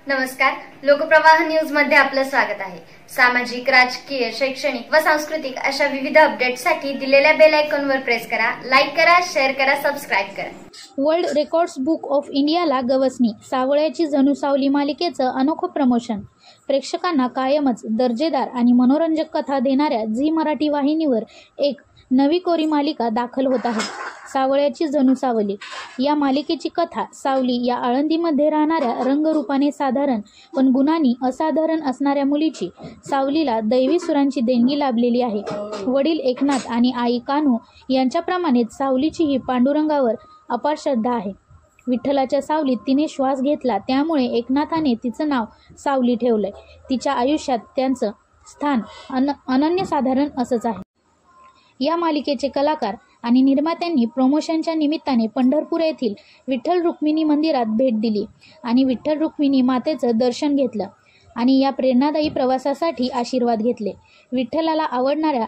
नमस्कार, लोकप्रवाह न्यूज मध्ये आपलं स्वागत आहे। सामाजिक, राजकीय, शैक्षणिक व सांस्कृतिक अशा विविध अपडेट्ससाठी दिलेल्या बेल आयकॉनवर प्रेस करा, लाईक करा, शेअर करा, सबस्क्राइब करा। वर्ल्ड रेकॉर्ड्स बुक ऑफ इंडियाला गवसणी, सावळ्याची जणू सावली मालिकेचं अनोखं प्रमोशन। प्रेक्षकांना कायमच दर्जेदार आणि मनोरंजक कथा देणाऱ्या झी मराठी वाहिनीवर एक नवी कोरी मालिका दाखल होत आहे। सावळ्याची जणू सावली या मालिकेची कथा सावली या आळंदीमध्ये राहणाऱ्या रंगरूपाने साधारण पण गुणांनी असाधारण असणाऱ्या मुलीची सावलीला दैवी सुरांची देणगी लाभलेली आहे। वडील एकनाथ आणि आई कान्हू यांच्याप्रमाणेच सावलीची ही पांडुरंगावर अपार श्रद्धा आहे। विठ्ठलाच्या सावलीत तिने श्वास घेतला, त्यामुळे एकनाथाने तिचं नाव सावली ठेवलंय। तिच्या आयुष्यात त्यांचं स्थान अनन्यसाधारण असंच आहे। या मालिकेचे कलाकार आणि निर्मात्यांनी प्रमोशनच्या निमित्ताने पंढरपूर येथील विठ्ठल रुक्मिणी मंदिरात भेट दिली आणि विठ्ठल रुक्मिणी मातेचं दर्शन घेतलं आणि या प्रेरणादायी प्रवासासाठी आशीर्वाद घेतले। विठ्ठलाला आवडणाऱ्या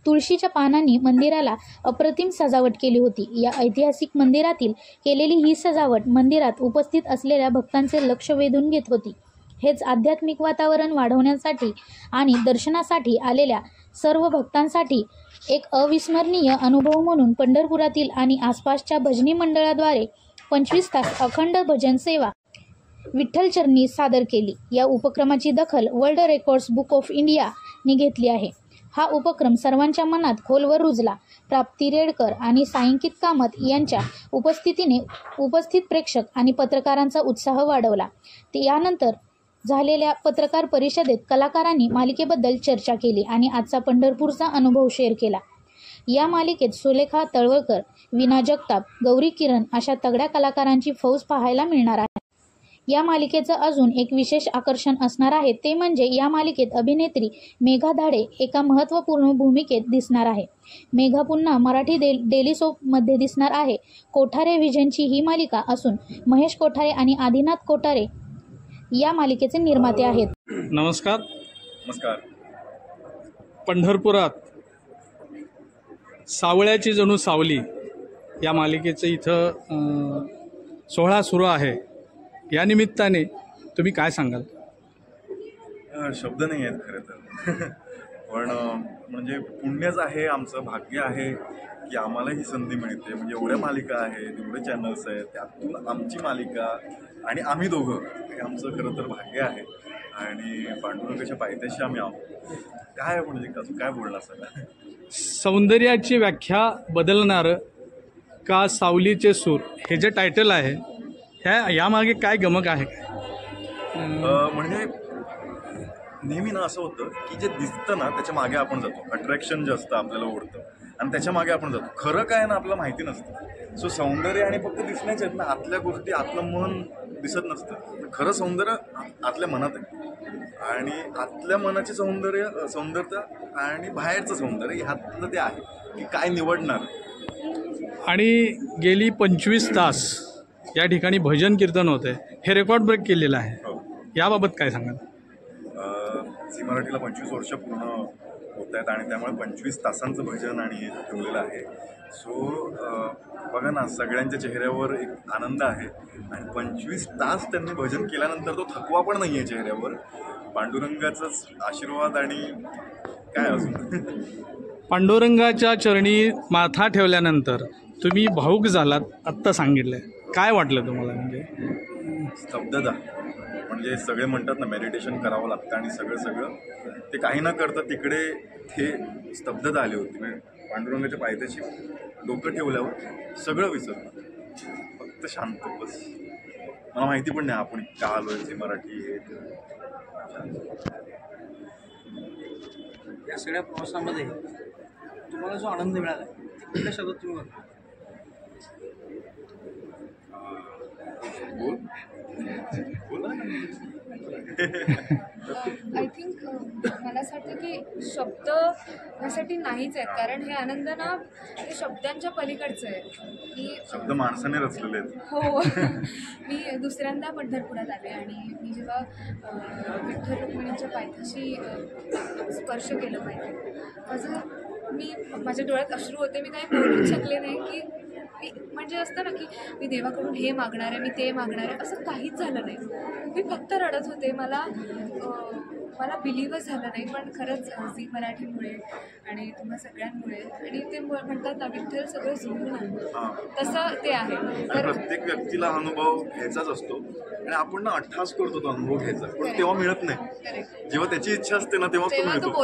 तुळशीच्या पानांनी मंदिराला अप्रतिम सजावट केली होती। या ऐतिहासिक मंदिरातील केलेली ही सजावट मंदिरात उपस्थित असलेल्या भक्तांचे लक्ष वेधून घेत होती। हेच आध्यात्मिक वातावरण वाढवण्यासाठी आणि दर्शनासाठी आलेल्या सर्व भक्तांसाठी एक अविस्मरणीय अनुभव म्हणून पंढरपुरातील आणि आसपासच्या भजनी मंडळाद्वारे 25 तास अखंड भजन सेवा विठ्ठलचरणी सादर केली। या उपक्रमाची दखल वर्ल्ड रेकॉर्ड्स बुक ऑफ इंडियाने घेतली आहे। हा उपक्रम सर्वांच्या मनात खोलवर रुजला। प्राप्ती रेडकर आणि सायंकित कामत यांच्या उपस्थितीने उपस्थित प्रेक्षक आणि पत्रकारांचा उत्साह वाढवला। यानंतर झालेल्या पत्रकार परिषदेत कलाकारांनी मालिकेबद्दल चर्चा केली आणि आजचा पंढरपूरचा अनुभव शेअर केला। या मालिकेत सुलेखा तळवळकर, वीणा जगताप, गौरी किरण अशा तगड्या कलाकारांची फौज पाहायला मिळणार आहे। या मालिकेचं अजून एक विशेष आकर्षण असणार आहे ते म्हणजे या मालिकेत अभिनेत्री मेघा धाडे एका महत्त्वपूर्ण भूमिकेत दिसणार आहे। मेघा पुन्हा मराठी डेली सोपमध्ये दिसणार आहे। कोठारे व्हिजनची ही मालिका असून महेश कोठारे आणि आदिनाथ कोठारे या मालिकेचे निर्माते आहेत। नमस्कार। पंढरपुरात सावळ्याची जणू सावली या मालिकेचं इथं सोहळा सुरू आहे। या निमित्ताने तुम्ही काय सांगाल? शब्द नाही आहेत खरं तर पण म्हणजे पुण्यच आहे, आमचं भाग्य आहे की आम्हाला ही संधी मिळते। म्हणजे एवढ्या मालिका आहेत, एवढे चॅनल्स आहेत, त्यातून आमची मालिका आणि आम्ही दोघं हे आमचं खरं तर भाग्य आहे आणि पांडुरंगाच्या पायथ्याशी आम्ही आहोत। काय म्हणजे कसं काय बोलणार सगळं? सौंदर्याची व्याख्या बदलणारं का सावलीचे सूर हे जे टायटल आहे यामागे काय गमक आहे? म्हणजे नेहमी ना असं होतं की जे दिसतं ना त्याच्या मागे आपण जातो, अट्रॅक्शन जे असतं आपल्याला ओढतं आणि त्याच्या मागे आपण जातो। खरं काय ना आपल्याला माहिती नसतं। सो सौंदर्य आणि फक्त दिसण्याच आहेत ना, आतल्या गोष्टी, आतलं मन दिसत नसतं। खरं सौंदर्य आतल्या मनात आहे आणि आतल्या मनाचे सौंदर्यता आणि बाहेरचं सौंदर्य ह्यातलं ते आहे की काय निवडणार। आणि गेली 25 तास या ठिकाणी भजन कीर्तन होते, हे रेकॉर्ड ब्रेक केलेलं आहे। याबाबत काय सांगाल? झी मराठीला 25 वर्ष पूर्ण होत आहेत आणि त्यामुळे 25 तासांचं भजन आणि हे ठेवलेलं आहे। सो बघा ना, सगळ्यांच्या चेहऱ्यावर एक आनंद आहे आणि 25 तास त्यांनी भजन केल्यानंतर तो थकवा पण नाही आहे चेहऱ्यावर। पांडुरंगाचाच आशीर्वाद आणि काय अजून पांडुरंगाच्या चरणी माथा ठेवल्यानंतर तुम्ही भाऊक झालात, आत्ता सांगितलं, काय वाटलं तुम्हाला? म्हणजे स्तब्धता, म्हणजे सगळे म्हणतात ना मेडिटेशन करावं लागतं आणि सगळं ते काही न करता तिकडे ते स्तब्धता आली होती। म्हणजे पांडुरंगाच्या पायथ्याशी डोकं ठेवल्यावर सगळं विसरलं, फक्त शांत बस। मला माहिती पण नाही आपण का आलोय झी मराठी हे। या सगळ्या प्रवासामध्ये तुम्हाला जो आनंद मिळाला कुठल्या शब्दात तुम्ही म्हणता? आय थिंक मला असं वाटतं की शब्द ह्यासाठी नाहीच आहेत, कारण हे आनंद ना हे शब्दांच्या पलीकडचं आहे की शब्द माणसाने रचलेले आहेत। हो मी दुसऱ्यांदा पंढरपुरात आले आणि मी जेव्हा विठ्ठल रुक्मिणीच्या पायथ्याशी स्पर्श केलं पाहिजे, माझ्या डोळ्यात अश्रू होते। मी काही बोलूच शकले नाही की म्हणजे असतं ना की मी देवाकडून हे मागणार आहे, मी ते मागणार आहे, असं काहीच झालं नाही. मी फक्त रडत होते. मला बिलीव्हच झालं नाही. पण खरंच झी मराठीमुळे आणि तुम्हा सगळ्यांमुळे आणि ते म्हणतात ना विठ्ठल सगळं जुळून आणतं, तसं ते आहे. आणि प्रत्येक व्यक्तीला अनुभव घ्यायचाच असतो आणि आपण ना अट्ठास करतो तो अनुभव घ्यायचा, पण तेव्हा मिळत नाही. जेव्हा त्याची इच्छा असते ना तेव्हा तो तेव्हा तो मिळतो,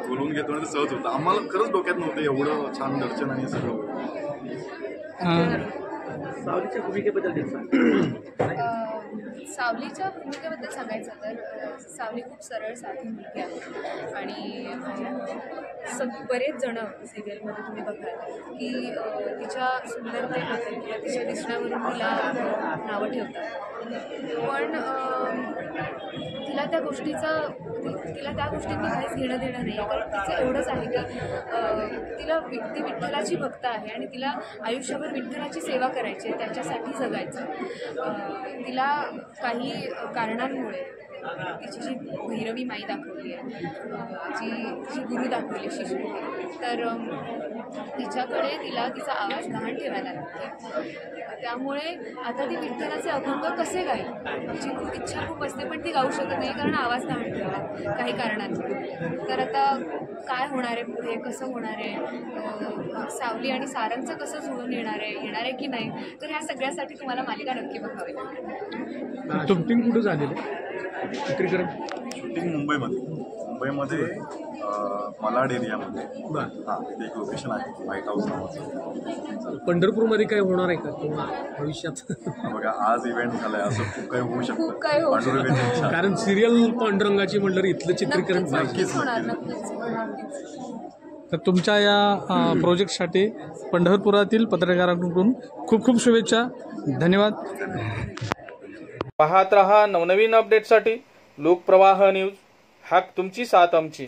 बोलवून घेतो आणि ते सहज होतं. आम्हाला खरंच डोक्यात नव्हतं एवढं छान दर्शन आणि सगळं. सावलीच्या भूमिकेबद्दल सावलीच्या भूमिकेबद्दल सांगायचं तर सावली खूप सरळ साधी मुलगी आहे आणि बरेच जण सिरियलमध्ये तुम्ही बघाल की तिच्या सुंदरतेबद्दल किंवा तिच्या दिसण्यावरून तिला नावं ठेवतात. पण तिला त्या गोष्टींनी काहीच घेणं देणं नाही. कारण तिचं एवढंच आहे की ती विठ्ठलाची भक्त आहे आणि तिला आयुष्यभर विठ्ठलाची सेवा करायची आहे, त्याच्यासाठी जगायचं. तिला काही कारणांमुळे तिची जी भैरवी माई दाखवली आहे, जी गुरु दाखवली शिशुमुखी, तर तिच्याकडे तिला तिचा आवाज गहाण ठेवायला लागते. त्यामुळे आता ती विठ्ठलाचे अभंग कसे गाईल, तिची खूप इच्छा खूप असते पण ती गाऊ शकत नाही कारण आवाज गहाण ठेवला काही कारणांमुळे. तर आता काय होणार आहे पुढे, कसं होणार आहे, सावली आणि सारंगचं कसं जुळून येणार आहे की नाही, तर ह्या सगळ्यासाठी तुम्हाला मालिका नक्की बघावी लागेल. शूटिंग कुठं झालेलं चित्रीकरण? शूटिंग मुंबईमध्ये मलाड एरियामध्ये. हां, ते एक लोकेशन आहे व्हाईट हाऊस नावाचं. पंढरपूरमध्ये काय होणार आहे का किंवा भविष्यात? बघा आज इव्हेंट झालाय, असं खूप काही होऊ शकतं. खूप काही होऊ शकतं. पांडुरंगाची इच्छा. कारण सिरियल पांडुरंगाची म्हणलं इथलं चित्रीकरण नक्कीच होणार, नक्कीच. तर तुमच्या या प्रोजेक्टसाठी पंढरपुरातील पत्रकारांकडून खूप खूप शुभेच्छा. धन्यवाद. पाहत रहा नवनवीन अपडेटसाठी लोकप्रवाह न्यूज. हाक तुमची साथ आमची.